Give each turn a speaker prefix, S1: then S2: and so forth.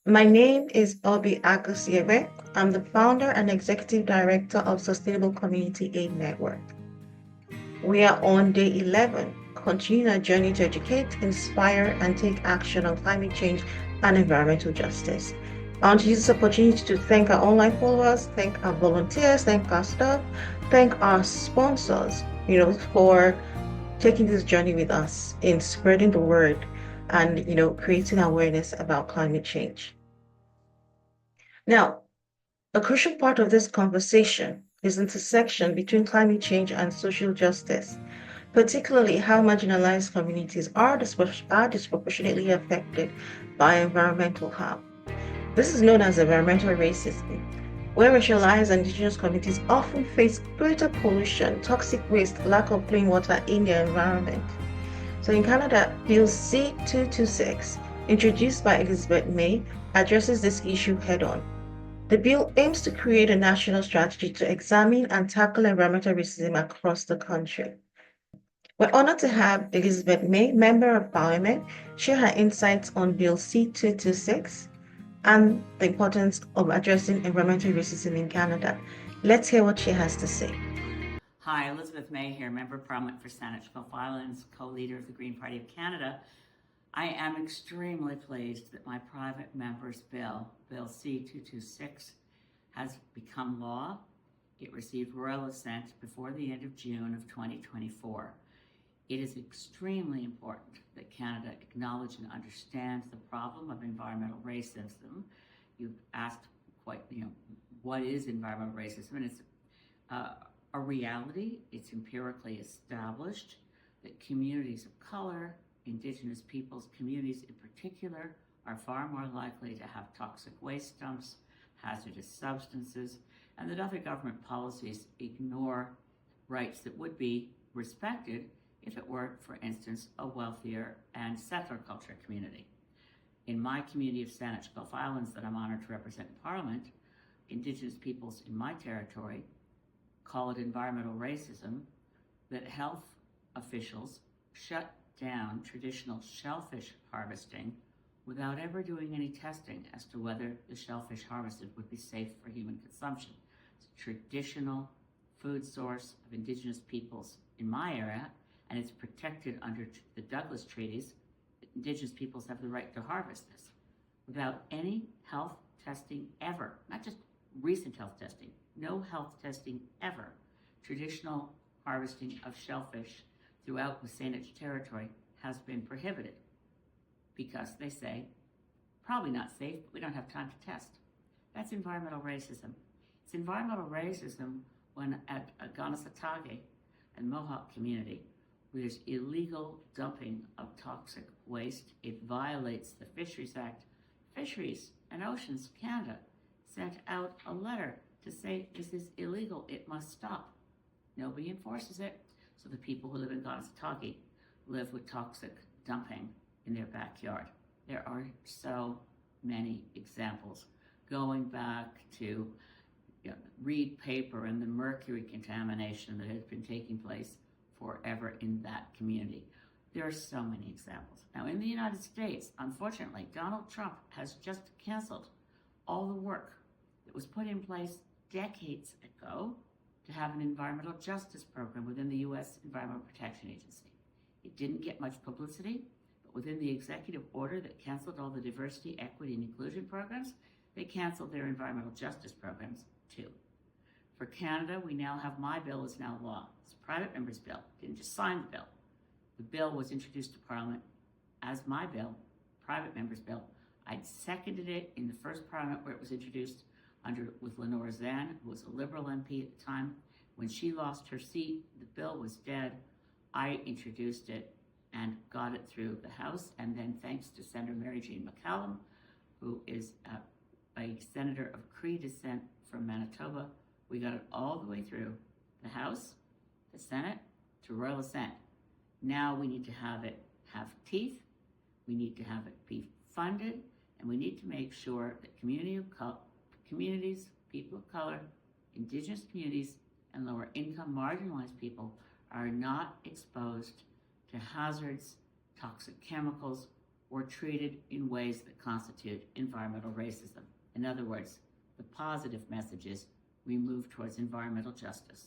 S1: My name is Obi Akosiebe. I'm the founder and executive director of Sustainable Community Aid Network. We are on day 11, continuing our journey to educate, inspire, and take action on climate change and environmental justice. I want to use this opportunity to thank our online followers, thank our volunteers, thank our staff, thank our sponsors, for taking this journey with us in spreading the word and, creating awareness about climate change. Now, a crucial part of this conversation is intersection between climate change and social justice, particularly how marginalized communities are disproportionately affected by environmental harm. This is known as environmental racism, where racialized indigenous communities often face greater pollution, toxic waste, lack of clean water in their environment. So in Canada, Bill C-226, introduced by Elizabeth May, addresses this issue head on. The bill aims to create a national strategy to examine and tackle environmental racism across the country. We're honored to have Elizabeth May, Member of Parliament, share her insights on Bill C-226 and the importance of addressing environmental racism in Canada. Let's hear what she has to say.
S2: Hi, Elizabeth May here, Member of Parliament for Saanich Gulf Islands, co-leader of the Green Party of Canada. I am extremely pleased that my private member's bill, Bill C-226, has become law. It received royal assent before the end of June of 2024. It is extremely important that Canada acknowledge and understand the problem of environmental racism. You've asked what is environmental racism? And it's a reality. It's empirically established that communities of color, Indigenous peoples, communities in particular, are far more likely to have toxic waste dumps, hazardous substances, and that other government policies ignore rights that would be respected if it were, for instance, a wealthier and settler culture community. In my community of Saanich Gulf Islands that I'm honored to represent in Parliament, Indigenous peoples in my territory call it environmental racism that health officials shut down traditional shellfish harvesting without ever doing any testing as to whether the shellfish harvested would be safe for human consumption. It's a traditional food source of Indigenous peoples in my area, and it's protected under the Douglas Treaties. Indigenous peoples have the right to harvest this without any health testing ever, not just recent health testing, no health testing ever. Traditional harvesting of shellfish throughout the Saanich territory has been prohibited because they say, probably not safe, but we don't have time to test. That's environmental racism. It's environmental racism when at Aganesatake and Mohawk community, where there's illegal dumping of toxic waste. It violates the Fisheries Act. Fisheries and Oceans Canada sent out a letter to say this is illegal, it must stop. Nobody enforces it, so the people who live in Aganesatake live with toxic dumping in their backyard. There are so many examples going back to reed paper and the mercury contamination that has been taking place forever in that community. There are so many examples. Now in the United States, unfortunately, Donald Trump has just canceled all the work that was put in place decades ago to have an environmental justice program within the U.S. Environmental Protection Agency. It didn't get much publicity, but within the executive order that canceled all the diversity, equity, and inclusion programs, they canceled their environmental justice programs too. For Canada, we now have my bill is now law. It's a private member's bill. Didn't just sign the bill. The bill was introduced to Parliament as my bill, private member's bill. I'd seconded it in the first Parliament where it was introduced with Lenore Zan, who was a Liberal MP at the time. When she lost her seat, the bill was dead. I introduced it and got it through the House, and then thanks to Senator Mary Jane McCallum, who is a senator of Cree descent from Manitoba, we got it all the way through the House, the Senate, to royal assent. Now we need to have it have teeth, we need to have it be funded, and we need to make sure that communities, people of color, Indigenous communities, and lower income marginalized people are not exposed to hazards, toxic chemicals, or treated in ways that constitute environmental racism. In other words, the positive message is we move towards environmental justice.